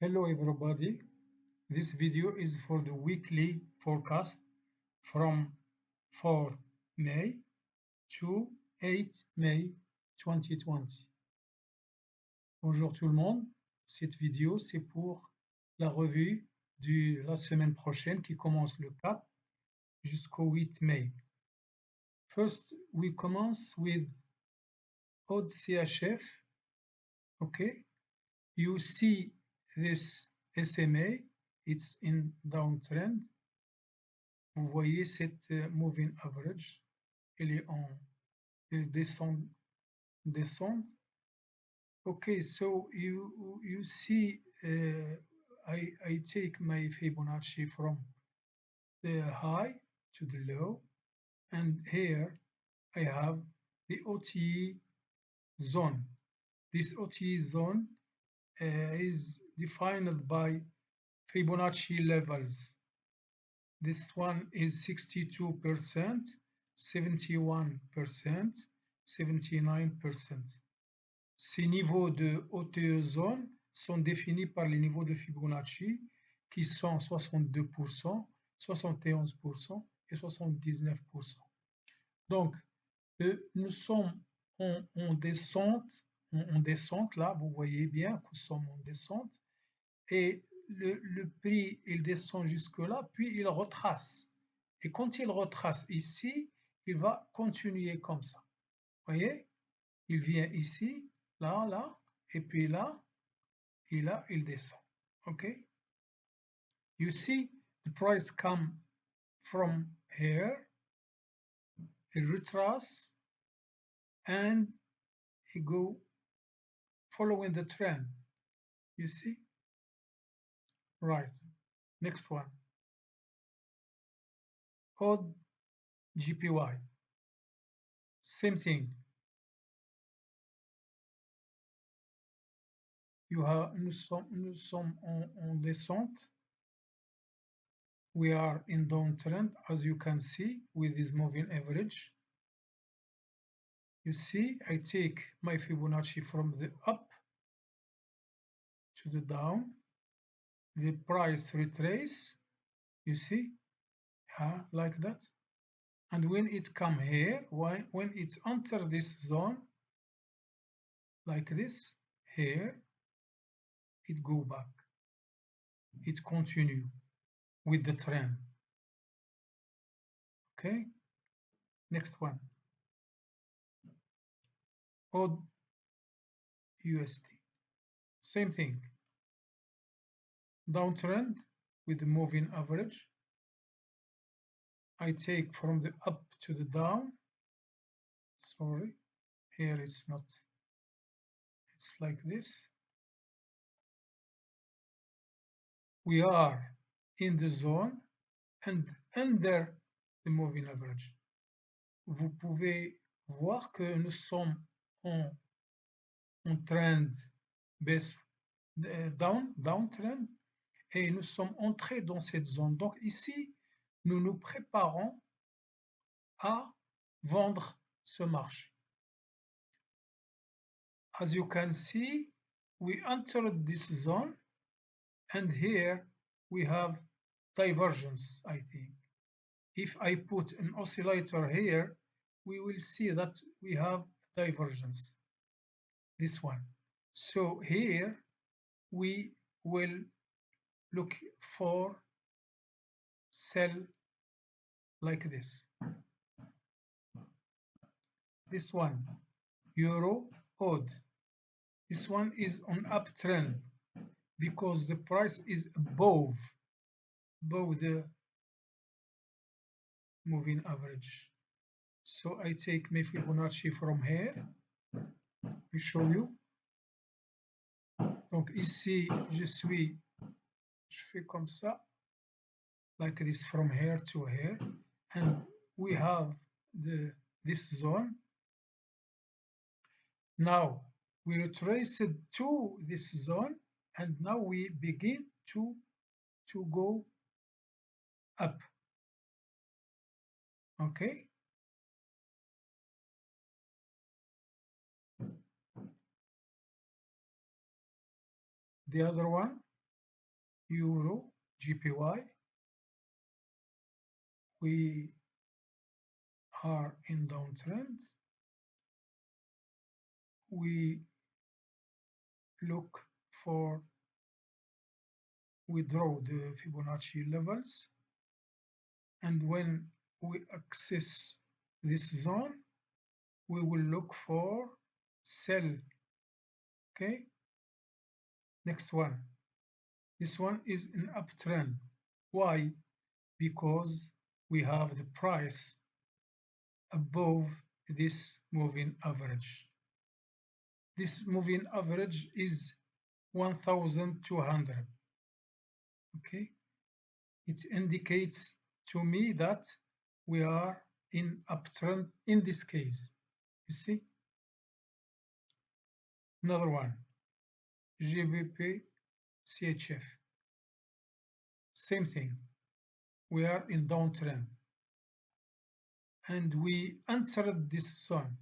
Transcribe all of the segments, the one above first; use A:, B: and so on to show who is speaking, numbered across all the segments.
A: Hello everybody, this video is for the weekly forecast from 4 May to 8 May 2020. Bonjour tout le monde, cette vidéo c'est pour la revue de la semaine prochaine qui commence le 4 jusqu'au 8 mai. First, we commence with Odd CHF. Okay, you see this SMA, it's in downtrend. Vous voyez cette moving average, elle descend. Okay, so you see, I take my Fibonacci from the high to the low, and here I have the OTE zone. This OTE zone is defined by Fibonacci levels. This one is 62%, 71%, 79%. Ces niveaux de OTE zone sont définis par les niveaux de Fibonacci qui sont 62%, 71% et 79%. Donc, nous sommes en descente, là, vous voyez bien que nous sommes en descente, et le prix, il descend jusque-là, puis il retrace. Et quand il retrace ici, il va continuer comme ça. Vous voyez? Il vient ici, là, et puis là, et là, il descend. OK? You see, the price come from here, it retrace, and it go following the trend. You see? Right. Next one. Odd GPY. Same thing. Nous sommes en descente. We are in downtrend, as you can see, with this moving average. You see, I take my Fibonacci from the up to the down. The price retrace, you see, like that. And when it come here, when it enter this zone, like this, here, it go back. It continue with the trend. Okay, next one. Odd USD. Same thing. Downtrend with the moving average. I take from the up to the down. Sorry, here it's not. It's like this. We are in the zone and under the moving average. Vous pouvez voir que nous sommes en trend baisse, downtrend, et nous sommes entrés dans cette zone. Donc ici, nous nous préparons à vendre ce marché. As you can see, we entered this zone, and here we have divergence, I think. If I put an oscillator here, we will see that we have divergence, this one. So here we will look for sell like this. This one, Euro odd. This one is on uptrend because the price is above the moving average. So I take my Fibonacci from here. I show you. Donc ici, je fais comme ça, like this from here to here, and we have this zone. Now we retrace it to this zone, and now we begin to go up. Okay. The other one, euro JPY. We are in downtrend. We look for, we draw the Fibonacci levels, and when we access this zone, we will look for sell. Okay, next one. This one is an uptrend. Why? Because we have the price above this moving average. This moving average is 1200. Okay, it indicates to me that we are in uptrend in this case. You see, another one, GBP CHF, same thing, we are in downtrend and we entered this zone,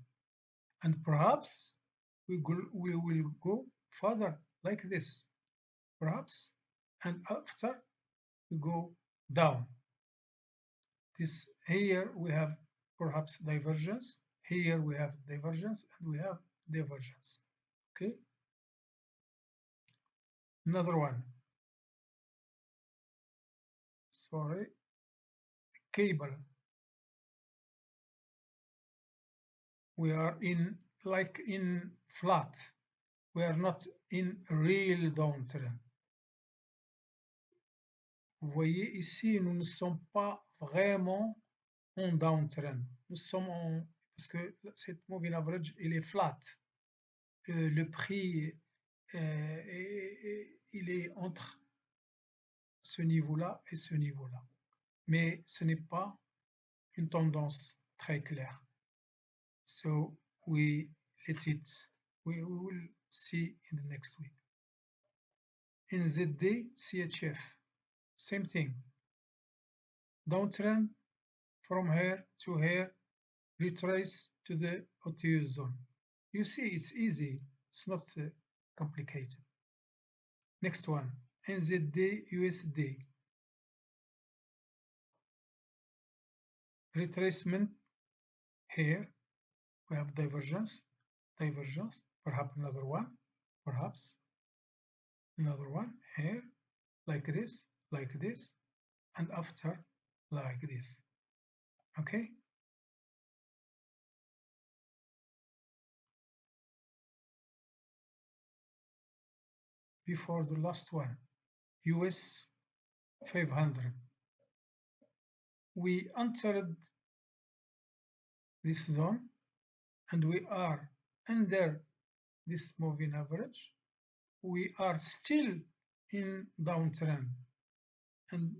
A: and perhaps we will go further like this, perhaps, and after we go down. This here we have perhaps divergence, here we have divergence, and we have divergence. Okay, another one, sorry, cable. We are in like in flat, we are not in real downtrend. Vous voyez ici, nous ne sommes pas vraiment en downtrend. Nous sommes en, parce que cette moving average, il est flat. Le prix, il est entre ce niveau-là et ce niveau-là. Mais ce n'est pas une tendance très claire. So we let it, we will see in the next week. In ZD CHF, same thing. Downtrend from here to here, retrace to the OTU zone. You see, it's easy. It's not complicated. Next one, NZD USD. Retracement here. We have divergence, divergence, perhaps another one, perhaps another one here, like this, and after like this. Okay? Before the last one, US 500. We entered this zone and we are under this moving average. We are still in downtrend, and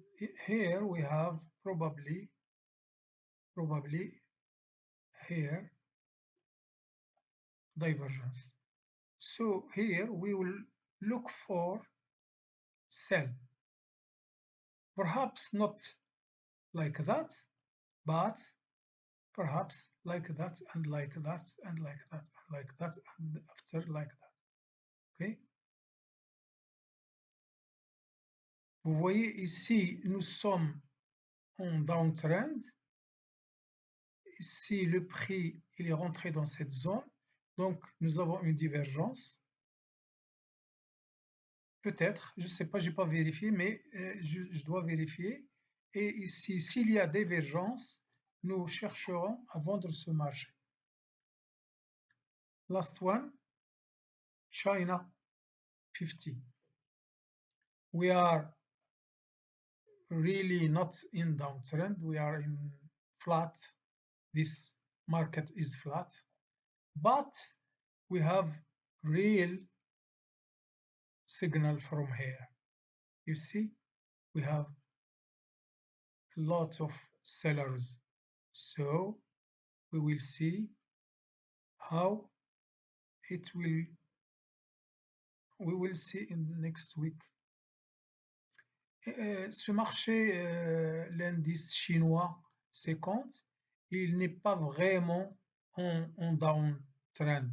A: here we have probably here divergence. So here we will look for sell, perhaps not like that, but perhaps like that and like that and like that and like that and after like that. Okay, vous voyez ici nous sommes en downtrend. Ici le prix il est rentré dans cette zone, donc nous avons une divergence. Peut-être, je ne sais pas, j'ai pas vérifié, mais je dois vérifier. Et ici, s'il y a divergence, nous chercherons à vendre ce marché. Last one, China 50. We are really not in downtrend. We are in flat. This market is flat, but we have real signal from here. You see, we have lots of sellers. So we will see how it will, we will see in the next week. Ce marché, l'indice chinois 50, il n'est pas vraiment en downtrend.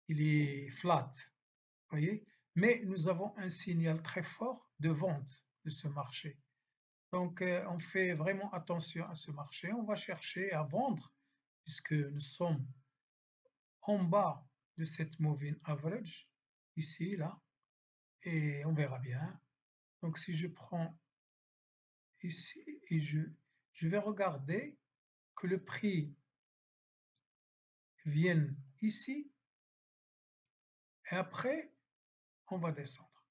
A: Il est flat, voyez, mais nous avons un signal très fort de vente de ce marché. Donc, on fait vraiment attention à ce marché. On va chercher à vendre puisque nous sommes en bas de cette moving average, ici, là, et on verra bien. Donc, si je prends ici et je vais regarder que le prix vienne ici et après, on va descendre.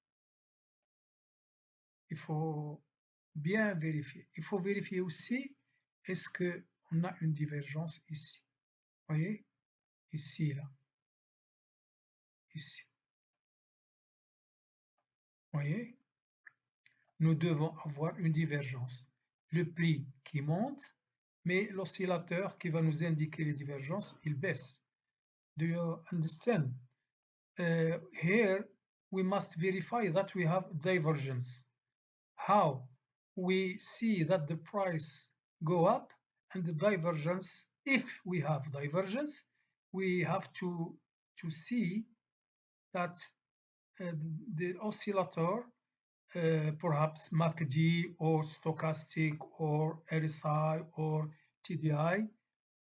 A: Il faut bien vérifier. Il faut vérifier aussi, est-ce qu'on a une divergence ici? Vous voyez? Ici, là, ici. Vous voyez? Nous devons avoir une divergence. Le prix qui monte, mais l'oscillateur qui va nous indiquer les divergences, il baisse. Do you understand? Here, we must verify that we have divergence. How? We see that the price go up and the divergence, if we have divergence, we have to see that the oscillator, perhaps MACD or stochastic or RSI or TDI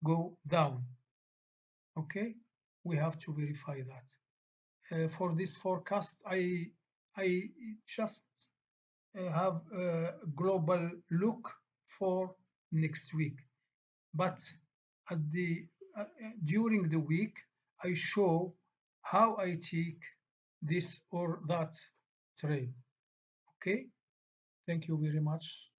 A: go down. Okay, we have to verify that. For this forecast, I just have a global look for next week, but during the week I show how I take this or that trade. Okay, thank you very much.